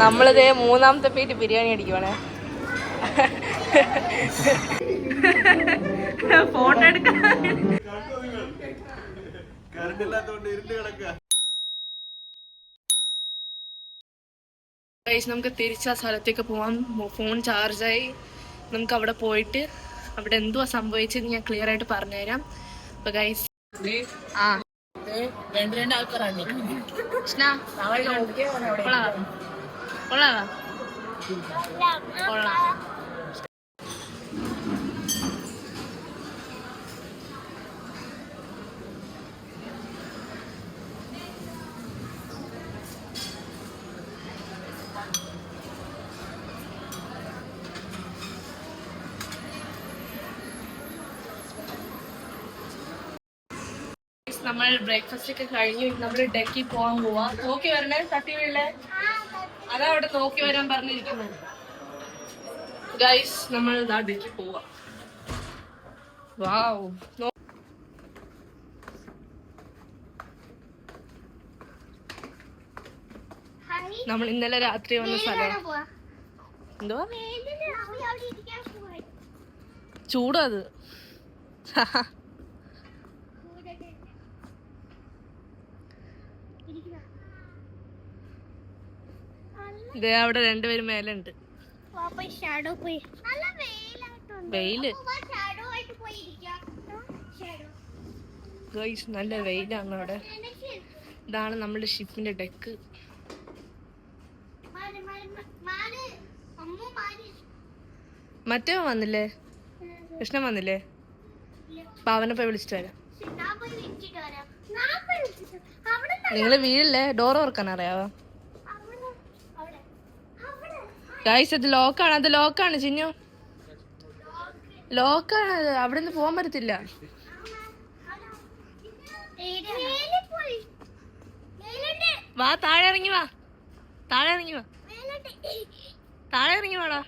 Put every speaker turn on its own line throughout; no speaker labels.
നമ്മളിതേ മൂന്നാമത്തെ പേര് ബിരിയാണി അടിക്കുവാണേ. ഫോട്ടോ എടുക്കാൻ നമുക്ക് തിരിച്ച് ആ സ്ഥലത്തേക്ക് പോവാൻ. ഫോൺ ചാർജായി. നമുക്ക് അവിടെ പോയിട്ട് അവിടെ എന്തുവാ സംഭവിച്ചത് ഞാൻ ക്ലിയർ ആയിട്ട് പറഞ്ഞുതരാം. അപ്പൊ ഗൈസ് നമ്മൾ ബ്രേക്ക്ഫാസ്റ്റ് ഒക്കെ കഴിഞ്ഞു. നമ്മൾ ഡെക്കിൽ പോവാൻ പോവാ. നോക്കി വരണേ, തട്ടി വീഴേ. അതാ അവിടെ നോക്കി വരാൻ പറഞ്ഞിരിക്കുന്നത്. ഗൈസ് നമ്മൾ ഇതാ ഡെക്കിൽ പോവാ. വാവ്, നമ്മൾ ഇന്നലെ രാത്രി വന്ന സ്ഥലം. എന്തുവാ ചൂടാ അത്. ഇതേ അവിടെ രണ്ടുപേരും മേലുണ്ട്. വെയില് നല്ല വെയിലാണ് അവിടെ. ഇതാണ് നമ്മുടെ ഷിപ്പിന്റെ ഡെക്ക്. മറ്റേ വന്നില്ലേ? കൃഷ്ണൻ വന്നില്ലേ? പാവനപ്പ വിളിച്ചിട്ട് വരാം. നിങ്ങള് വീഴല്ലേ? ഡോർ തുറക്കാൻ അറിയാവോ? ഗൈസ് അത് ലോക്കാണ്. അത് ലോക്കാണ് ചിന്നു. ലോക്കാണ്. അവിടെ നിന്ന് പോകാൻ പറ്റത്തില്ല. വാ, താഴെ ഇറങ്ങി വാ. താഴെ ഇറങ്ങി വാ. താഴെ ഇറങ്ങി വാടാ.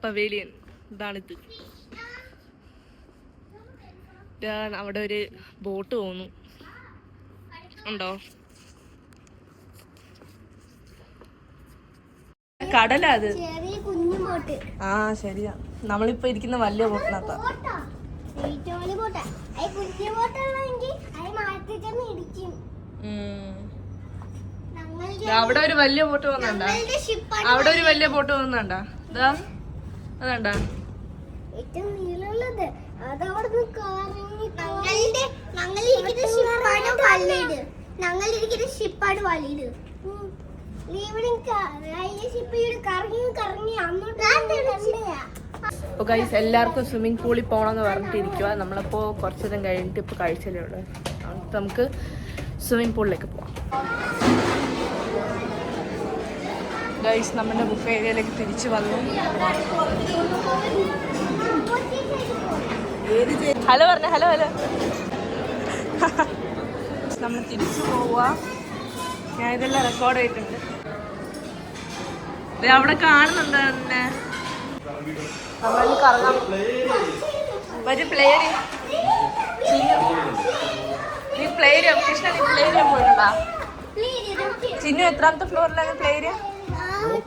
പവേലിയൻ ഇതാണിത്. അവിടെ ഒരു ബോട്ട് പോകുന്നു. ഉണ്ടോ? കടലാ അത്. ആ ശരിയാ. നമ്മളിപ്പോ ഇരിക്കുന്ന വലിയ ബോട്ടിനകത്താ. അവിടെ ഒരു വലിയ ബോട്ട് പോകുന്നുണ്ടാ? അവിടെ ഒരു വലിയ ബോട്ട് പോകുന്നുണ്ടാ? ഇതാ അതാണ്ടാ. അപ്പൊ ഗൈസ് എല്ലാവർക്കും സ്വിമ്മിംഗ് പൂളിൽ പോകണമെന്ന് പറഞ്ഞിട്ടിരിക്കുക. നമ്മളപ്പോ കുറച്ചു നേരം കഴിഞ്ഞിട്ട് ഇപ്പൊ കഴിച്ചല്ലേ ഉള്ളു. നമുക്ക് സ്വിമ്മിംഗ് പൂളിലേക്ക് പോവാം. ഗൈസ് നമ്മുടെ ബുക്ക് ഏരിയയിലേക്ക് തിരിച്ചു വന്നു. ഹലോ പറഞ്ഞ ഹലോ ഹലോ. നമ്മൾ തിരിച്ചു പോവുക. ഞാൻ ഇതെല്ലാം റെക്കോർഡ് ചെയ്തിട്ടുണ്ട്. അവിടെ കാണുന്നുണ്ട് തന്നെ. നമ്മൾ കറങ്ങാം. ഒരു പ്ലേയർ നീ പ്ലേയർ കൃഷ്ണ നീ പ്ലേയർ പോയിട്ടുണ്ടാ? ചിന്നു എത്രാമത്തെ ഫ്ലോറിലാണ് പ്ലേയർ?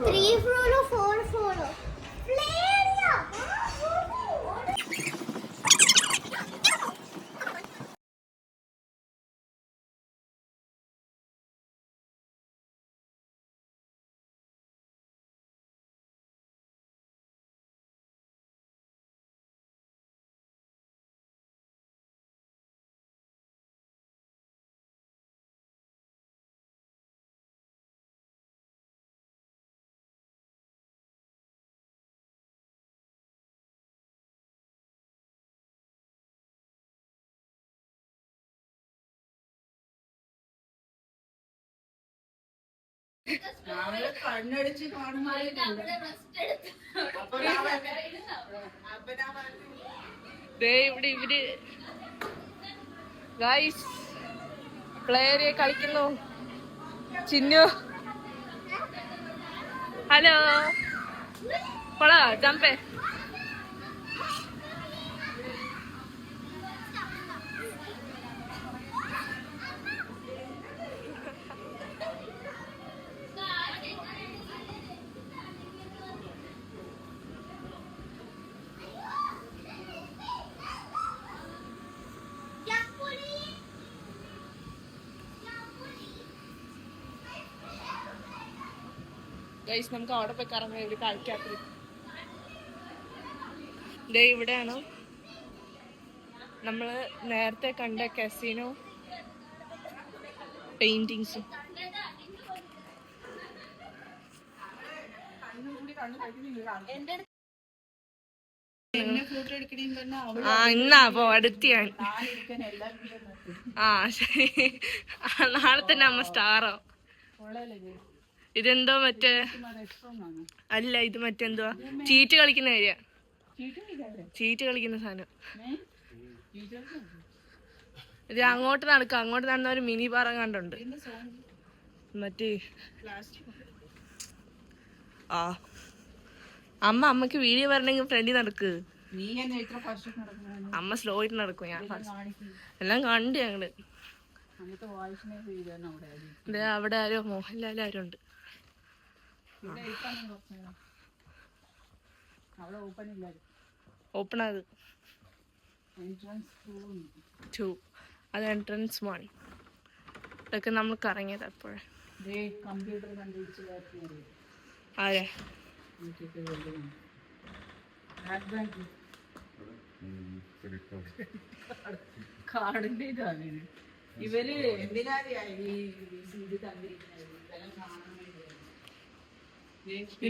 3 floor 4 floor.
ഇവിടെ ഇവര് ഗൈസ് പ്ലെയറെ കളിക്കുന്നു. ചിന്നു ഹലോ പോളാ ജമ്പേ ഗൈസ് നമുക്ക് അവിടെ പോയി കറങ്ങാൻ ഒരു കളിക്കാത്ത ദേ ഇവിടെയാണ് നമ്മള് നേരത്തെ കണ്ട കസിനോ പെയിന്റിങ്സും. ആ ഇന്നാ പോ അടുത്തിയാണ്. ആ ശരി നാളെ തന്നെ അമ്മ സ്റ്റാറോ. ഇതെന്തോ മറ്റേ അല്ല ഇത് മറ്റെന്തുവാ ചീറ്റ് കളിക്കുന്ന ഏരിയ. ചീറ്റ് കളിക്കുന്ന സാധനം. ഇത് അങ്ങോട്ട് നടക്കാം. അങ്ങോട്ട് നടന്ന ഒരു മിനി പാറ കണ്ടുണ്ട് മറ്റേ. ആ അമ്മക്ക് വീഡിയോ വരണമെങ്കിൽ ഫ്രണ്ടിൽ നടക്ക്. അമ്മ സ്ലോ ആയിട്ട് നടക്കും. ഞാൻ എല്ലാം കണ്ടു ഞങ്ങള്. അവിടെ ആരോ മോഹൻലാൽ ആരോ ഉണ്ട്. ഓപ്പൺ അത് 2 അത് എൻട്രൻസ് 1. ഇതൊക്കെ നമ്മൾ കറങ്ങിയത് അപ്പോഴേ. ആരെ
കാടിന്റെ ഇതാണ്. ഇവര് എന്തിനാണ്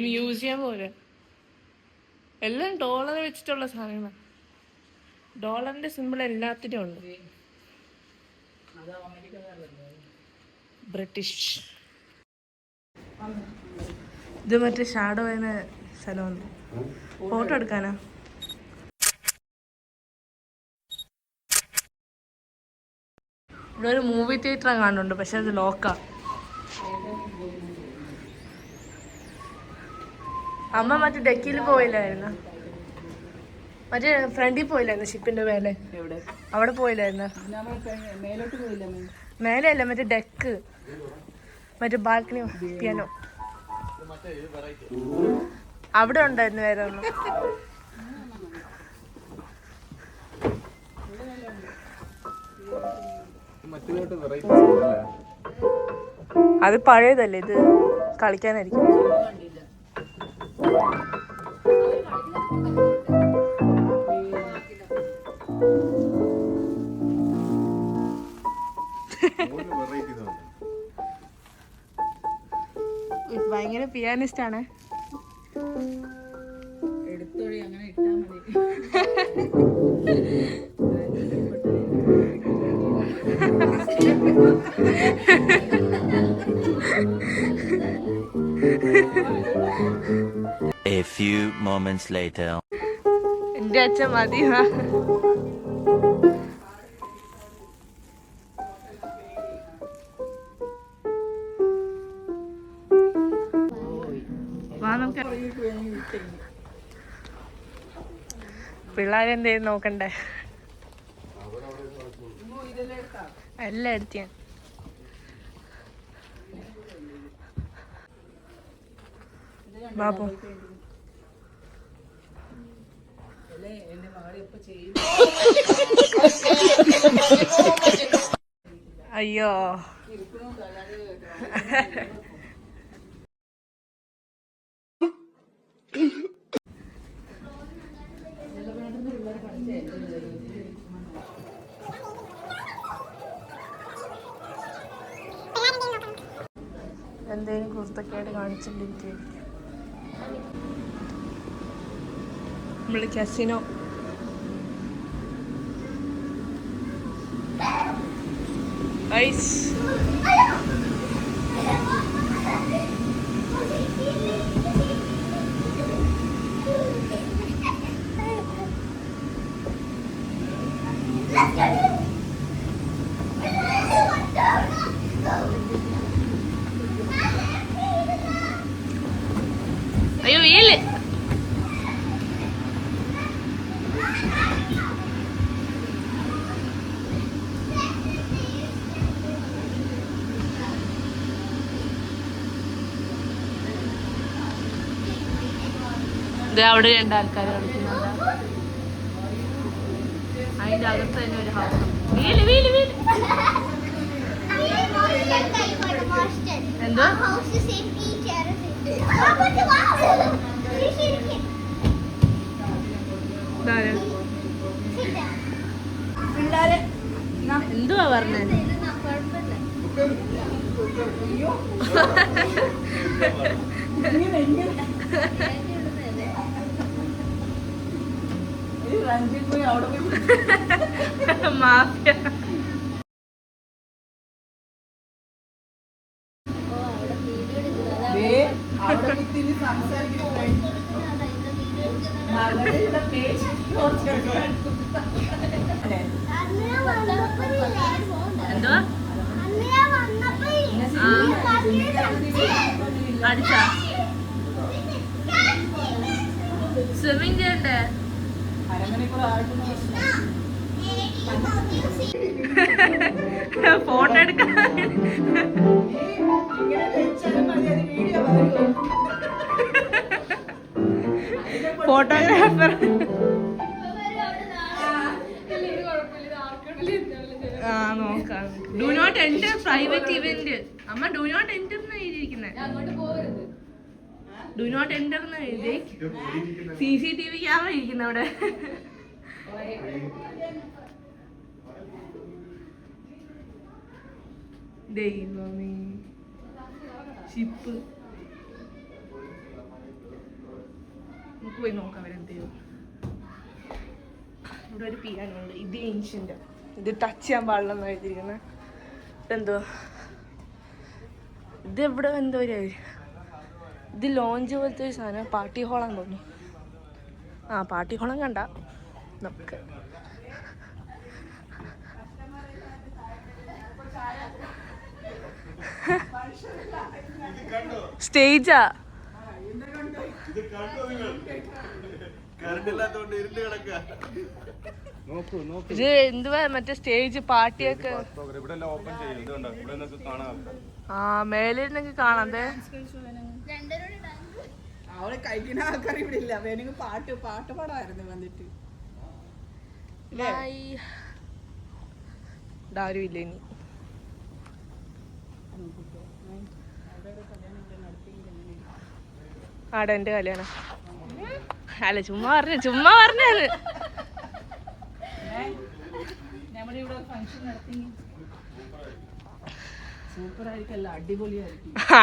മ്യൂസിയം പോലെ എല്ലാം ഡോളർ വെച്ചിട്ടുള്ള സാധനങ്ങൾ. ഡോളറിന്റെ സിമ്പിൾ എല്ലാത്തിനും ഉണ്ട്. ബ്രിട്ടീഷ്. ഇത് മറ്റേ ഷാഡോ എന്ന സ്ഥലമാണ്. ഫോട്ടോ എടുക്കാനാ. ഇവിടെ ഒരു മൂവി തിയേറ്റർ കാണുന്നുണ്ട്, പക്ഷെ അത് ലോക്കാ. അമ്മ മറ്റേ ഡെക്കിൽ പോയില്ലായിരുന്നു. മറ്റേ ഫ്രണ്ടിൽ പോയില്ലായിരുന്നു ഷിപ്പിന്റെ മേലെ. അവിടെ പോയില്ലായിരുന്നു. മേലെ അല്ല മറ്റേ ഡെക്ക്, മറ്റേ ബാൽക്കണി പിയാനോ അവിടെ ഉണ്ടായിരുന്നു. വേറെ ഒന്നും അത് പഴയതല്ലേ, ഇത് കളിക്കാനായിരിക്കും. ഭയങ്കര പിയാനിസ്റ്റ് ആണ്.
എടുത്തോളി, അങ്ങനെ ഇട്ടാ മതി.
A few moments later.
എന്റെ അച്ഛൻ മതി. പിള്ളേരെന്തേലും നോക്കണ്ടേ? എല്ലാം എടുത്ത ബാബു. അയ്യോ എന്തേലും കുർത്തക്കേട് കാണിച്ചിട്ടിരിക്കും. നമ്മള് കസിനോ. ഐസ് അവിടെ 2 ആൾക്കാർ കളിക്കുന്നുണ്ട്. അതിന്റെ അകത്ത് തന്നെ ഒരു ഹൗസ്. എന്തോ എന്തുവാ പറഞ്ഞേ? മാഫിയ. എന്തുവാ അടിച്ചാ സ്വിമ്മിങ് ചെയ്യണ്ടേ? ഫോട്ടോ എടുക്കാൻ ഫോട്ടോഗ്രാഫർ. ആ നോക്കാം. Do not enter private event. അമ്മ ഡു നോട്ട് എൻറ്റർ എന്ന് എഴുതിയിരിക്കുന്നത്. ഡു നോട്ട് എൻറ്റർ എന്ന് എഴുതി. CCTV ക്യാമറ ഇരിക്കുന്ന അവിടെ. ദൈവമേ ഷിപ്പ്. നമുക്ക് പോയി നോക്കാം അവരെന്തോ. ഇവിടെ ഒരു പിയാനോ ഉണ്ട്. ഇത് ഏൻഷ്യൻ്റ്. ഇത് ടച്ച് ചെയ്യാൻ പാടില്ലെന്ന് എഴുതിയിരിക്കുന്നത്. ഇതെന്തോ ഇത് എവിടെ എന്തോ ഒരു ഇത് ലോഞ്ച് പോലത്തെ ഒരു സാധനം. പാർട്ടി ഹോളാന്ന് തോന്നുന്നു. ആ പാർട്ടി ഹോളം കണ്ട നമുക്ക്. സ്റ്റേജാ. ഇത് എന്തുവാ മറ്റേ സ്റ്റേജ് പാർട്ടിയൊക്കെ. ആ മേലിരുന്നൊക്കെ കാണാം.
അവളെ കഴിക്കുന്ന ആൾക്കാർ ഇവിടെ ഇല്ല. വേണമെങ്കിൽ പാട്ട് പാടായിരുന്നു വന്നിട്ട്.
ആരും ഇല്ല ഇനി. ആടെ എന്റെ കല്യാണം. അല്ല ചുമ്മാ പറഞ്ഞത്.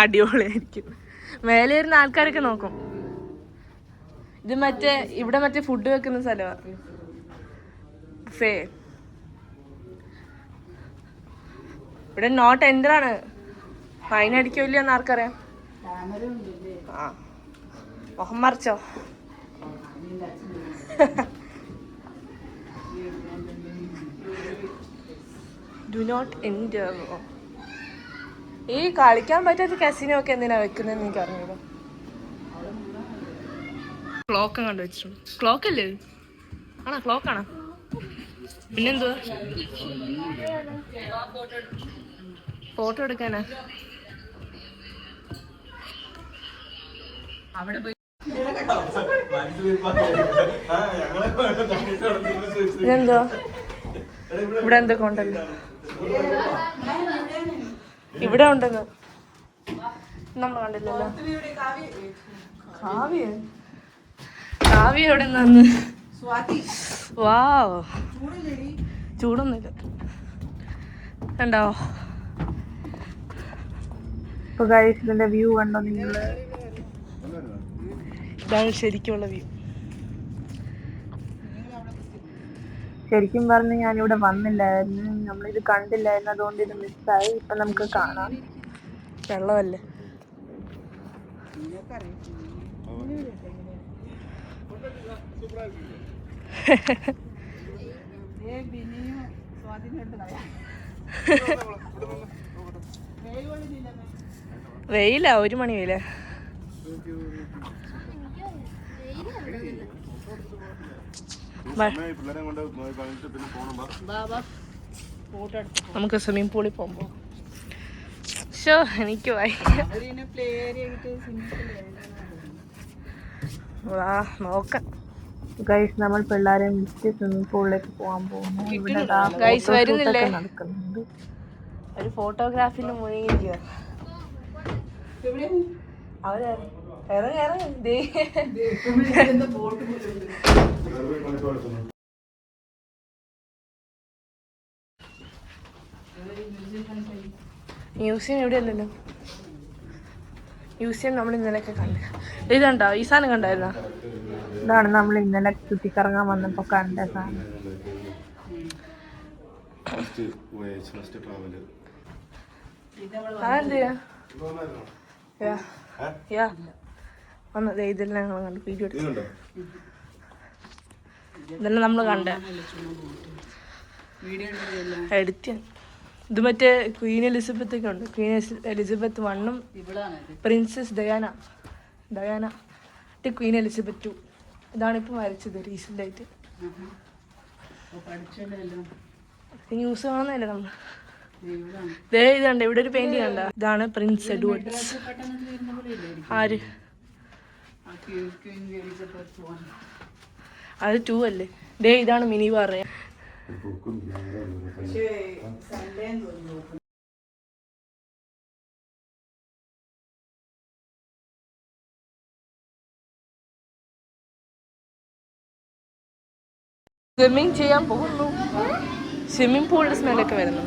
അടിപൊളിയായിരിക്കും. മേലെ ഇരുന്ന ആൾക്കാരൊക്കെ നോക്കും. ഇത് മറ്റേ ഇവിടെ മറ്റേ ഫുഡ് വെക്കുന്ന സ്ഥലമാണ്. ഫേ ഇവിടെ നോട്ട് എൻ്റർ ആണ്. ഫൈൻ അടിക്കില്ല എന്ന് ആർക്കറിയാം. ആ മുഖം മറിച്ചോ? Do not enter. ഈ കളിക്കാൻ പറ്റാത്ത കസിനോ ഒക്കെ എന്തിനാ വെക്കുന്നതെന്ന് എനിക്ക് അറിഞ്ഞൂടാ. ക്ലോക്ക് കണ്ടു വെച്ചിട്ടുണ്ട്. ക്ലോക്ക് അല്ലേ? ആണോ ക്ലോക്കാണോ? പിന്നെന്തുവാ? ഫോട്ടോ എടുക്കാനാ?
അവിടെ പോയി
ഇതെന്തോ ഇവിടെ എന്തൊക്കെ ഉണ്ടല്ലോ. ഇവിടെ ഉണ്ടെന്ന് നമ്മൾ കണ്ടില്ലല്ലോ. കാവ്യ എവിടെ നിന്ന്? വാവ് ചൂടൊന്നുമില്ല. കണ്ടോ? ഇപ്പൊ ഗൈസ് ഇതിന്റെ വ്യൂ കണ്ടോ നിങ്ങള്? ഇതാണ് ശരിക്കുള്ള വ്യൂ. ശരിക്കും പറഞ്ഞ് ഞാനിവിടെ വന്നില്ലായിരുന്നു. നമ്മളിത് കണ്ടില്ലായിരുന്നു. അതുകൊണ്ട് ഇത് മിസ്സായി. ഇപ്പൊ നമുക്ക് കാണാം. വെള്ളമല്ലേ. വെയില 1 മണി വെയില. നമുക്ക് സ്വിമ്മിംഗ് പൂളിൽ പോകുമ്പോ എനിക്ക് വാ നോക്കാം. ഗൈസ് നമ്മൾ പിള്ളേരെ വിളിച്ച് സ്വിമ്മിംഗ് പൂളിലേക്ക് പോകാൻ പോകുന്നു. ഇവിടെ ഗൈസ് വരുന്നില്ലേ, നടക്കുന്നുണ്ട്. ഒരു ഫോട്ടോഗ്രാഫിന് മുഴുകിയിരിക്കുക. അവര് ഇറങ്ങി ഇറങ്ങി മ്യൂസിയം എവിടെയല്ലല്ലോ. മ്യൂസിയം നമ്മൾ ഇന്നലെയൊക്കെ കണ്ട്. ഇത് കണ്ടോ, ഈ സാധനം കണ്ടായിരുന്നോ? ഇതാണ് നമ്മൾ ഇന്നലെ ചുറ്റിക്കറങ്ങാൻ വന്നപ്പോ കണ്ട സാധനം. വന്നത് ഇതെല്ലാം ഞങ്ങൾ കണ്ടു, വീഡിയോ എടുത്തു. ഇതെല്ലാം നമ്മൾ കണ്ട എഡിറ്റ്. ഇത് മറ്റേ ക്വീൻ എലിസബത്ത് ഒക്കെ ഉണ്ട്. Queen Elizabeth 1 princess Diana Queen Elizabeth 2. ഇതാണിപ്പോൾ വരച്ചത് റീസെൻ്റായിട്ട്. ന്യൂസ് കാണുന്നതല്ലേ നമ്മൾ. ഇതുണ്ട്, ഇവിടെ ഒരു പെയിന്റിംഗ് കണ്ട. ഇതാണ് പ്രിൻസ് എഡ്വേർഡ്സ്. ആര്? അത് 2 അല്ലേ? ഇതാണ് മിനി ബാർ. സ്വിമ്മിങ് ചെയ്യാൻ പോകുന്നു. സ്വിമ്മിങ് പൂളിന്റെ സ്മെല്ലൊക്കെ വരുന്നു.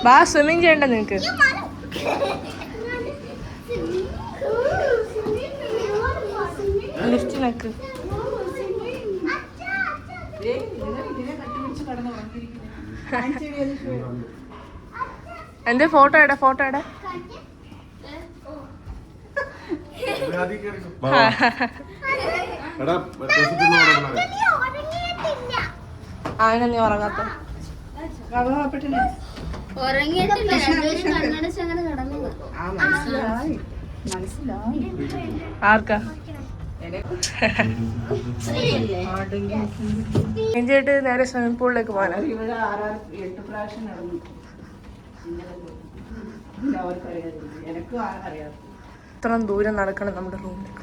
വാ, സ്വിമ്മിങ് ചെയ്യണ്ട നിനക്ക്. ലിഫ്റ്റിനക്ക് എന്റെ ഫോട്ടോ എടാ, ഫോട്ടോ എടാ. അതിനെ നീ ഉറങ്ങാത്ത. ആർക്കാ എഞ്ചായിട്ട് നേരെ സ്വിമ്മിംഗ് പൂളിലേക്ക് പോകാനാ. ഇത്ര ദൂരം നടക്കണം നമ്മുടെ റൂമിലേക്ക്.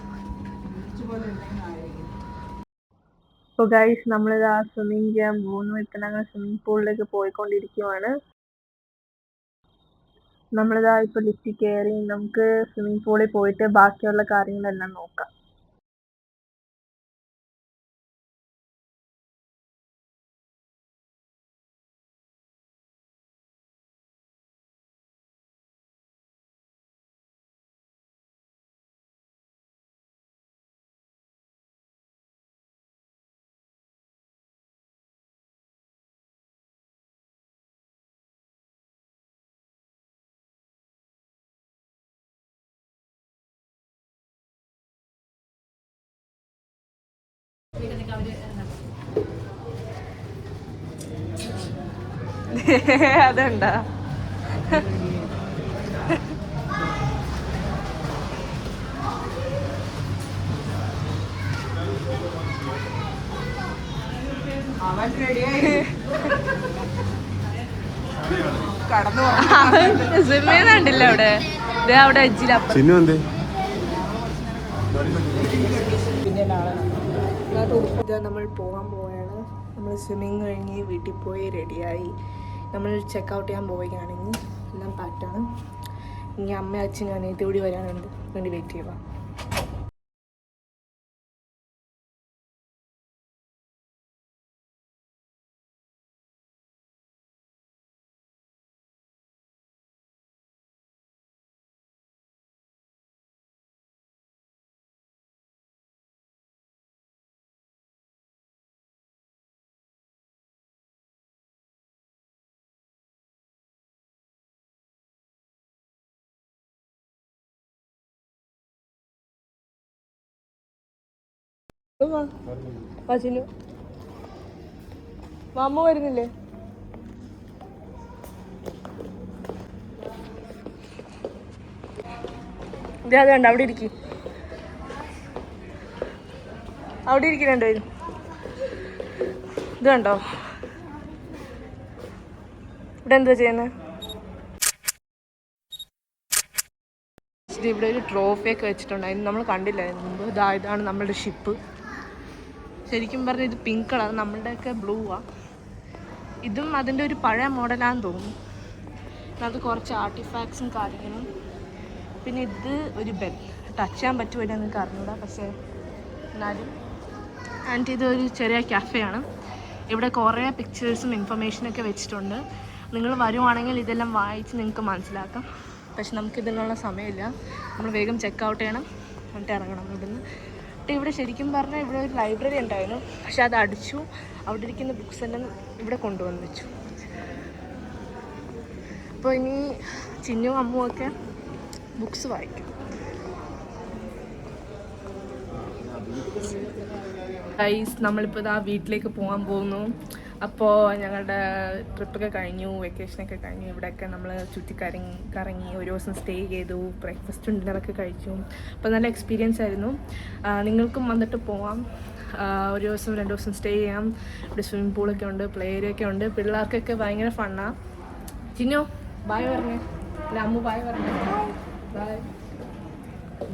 അപ്പോൾ ഗൈസ്, നമ്മളിതാ സ്വിമ്മിങ് ചെയ്യാൻ പോകുന്നു. ഇപ്പം ഞങ്ങൾ സ്വിമ്മിംഗ് പൂളിലേക്ക് പോയിക്കൊണ്ടിരിക്കുവാണ്. നമ്മളിതാ ഇപ്പോൾ ലിഫ്റ്റിൽ കയറി. നമുക്ക് സ്വിമ്മിംഗ് പൂളിൽ പോയിട്ട് ബാക്കിയുള്ള കാര്യങ്ങളെല്ലാം നോക്കാം. അതുണ്ടാ സ്വിമ്മിങ് കണ്ടില്ല അവിടെ. അവിടെ എജ്ജിലപ്പുറം നമ്മൾ പോകാൻ പോവുകയാണ്. നമ്മൾ സ്വിമ്മിങ് കഴിഞ്ഞ് വീട്ടിൽ പോയി റെഡിയായി. നമ്മൾ ചെക്കൗട്ട് ചെയ്യാൻ പോവുകയാണെങ്കിൽ എല്ലാം പാറ്റാണ്. ഇനി അമ്മ അച്ഛൻ അനിയത്തി കൂടി വരാനുണ്ട്, വേണ്ടി വെയിറ്റ് ചെയ്യുക. വാച്ചിനു മാമ വരുന്നില്ലേ? ഇതേ അത് കണ്ട, അവിടെ ഇരിക്കും, അവിടെ ഇരിക്കുന്നുണ്ട്. ഇത് കണ്ടോ, ഇവിടെ എന്താ ചെയ്യുന്നത്? ഇത് ഇവിടെ ഒരു ട്രോഫിയൊക്കെ വെച്ചിട്ടുണ്ടായിരുന്നു, നമ്മൾ കണ്ടില്ലായിരുന്നു മുമ്പ്. ഇതാണ് നമ്മളുടെ ഷിപ്പ്. ശരിക്കും പറഞ്ഞാൽ ഇത് പിങ്ക് കളർ, നമ്മളുടെയൊക്കെ ബ്ലൂ ആണ്. ഇതും അതിൻ്റെ ഒരു പഴയ മോഡലാണെന്ന് തോന്നുന്നു. അത് കുറച്ച് ആർട്ടിഫാക്ട്സും കാര്യങ്ങളും. പിന്നെ ഇത് ഒരു ബെൽ, ടച്ച് ചെയ്യാൻ പറ്റുമല്ലോ നിങ്ങൾക്ക് അറിഞ്ഞൂടാ, പക്ഷേ എന്നാലും. ആൻഡ് ഇതൊരു ചെറിയ കഫേയാണ്. ഇവിടെ കുറേ പിക്ചേഴ്സും ഇൻഫർമേഷനൊക്കെ വെച്ചിട്ടുണ്ട്. നിങ്ങൾ വരുവാണെങ്കിൽ ഇതെല്ലാം വായിച്ച് നിങ്ങൾക്ക് മനസ്സിലാക്കാം. പക്ഷെ നമുക്കിതിനുള്ള സമയമില്ല, നമ്മൾ വേഗം ചെക്ക് ഔട്ട് ചെയ്യണം, എന്നിട്ട് ഇറങ്ങണം ഇവിടുന്ന്. ഇവിടെ ശരിക്കും പറഞ്ഞാൽ ഇവിടെ ഒരു ലൈബ്രറി ഉണ്ടായിരുന്നു, പക്ഷെ അത് അടിച്ചു. അവിടെ ഇരിക്കുന്ന ബുക്സ് എല്ലാം ഇവിടെ കൊണ്ടുവന്ന് വെച്ചു. അപ്പോൾ ഇനി ചിന്നും അമ്മും ഒക്കെ ബുക്സ് വായിക്കും. ഗൈസ്, നമ്മളിപ്പോൾ ഇതാ വീട്ടിലേക്ക് പോകാൻ പോകുന്നു. അപ്പോൾ ഞങ്ങളുടെ ട്രിപ്പൊക്കെ കഴിഞ്ഞു, വെക്കേഷനൊക്കെ കഴിഞ്ഞു. ഇവിടെയൊക്കെ നമ്മൾ കറങ്ങി ഒരു ദിവസം സ്റ്റേ ചെയ്തു, ബ്രേക്ക്ഫാസ്റ്റ് ഡിന്നറൊക്കെ കഴിച്ചു. അപ്പോൾ നല്ല എക്സ്പീരിയൻസ് ആയിരുന്നു. നിങ്ങൾക്കും വന്നിട്ട് പോവാം. ഒരു ദിവസം 2 ദിവസം സ്റ്റേ ചെയ്യാം. ഇവിടെ സ്വിമ്മിംഗ് പൂളൊക്കെ ഉണ്ട്, പ്ലേ ഏരിയ ഒക്കെ ഉണ്ട്. പിള്ളേർക്കൊക്കെ ഭയങ്കര ഫണ്ണാണ്. ചിന്നു ബായ് പറഞ്ഞേ, അല്ല അമ്മു ബായ് പറഞ്ഞേ. Bye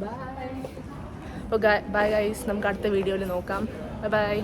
bye. അപ്പോൾ ബൈ ഗൈസ്, നമുക്ക് അടുത്ത വീഡിയോയിൽ നോക്കാം. ബൈ.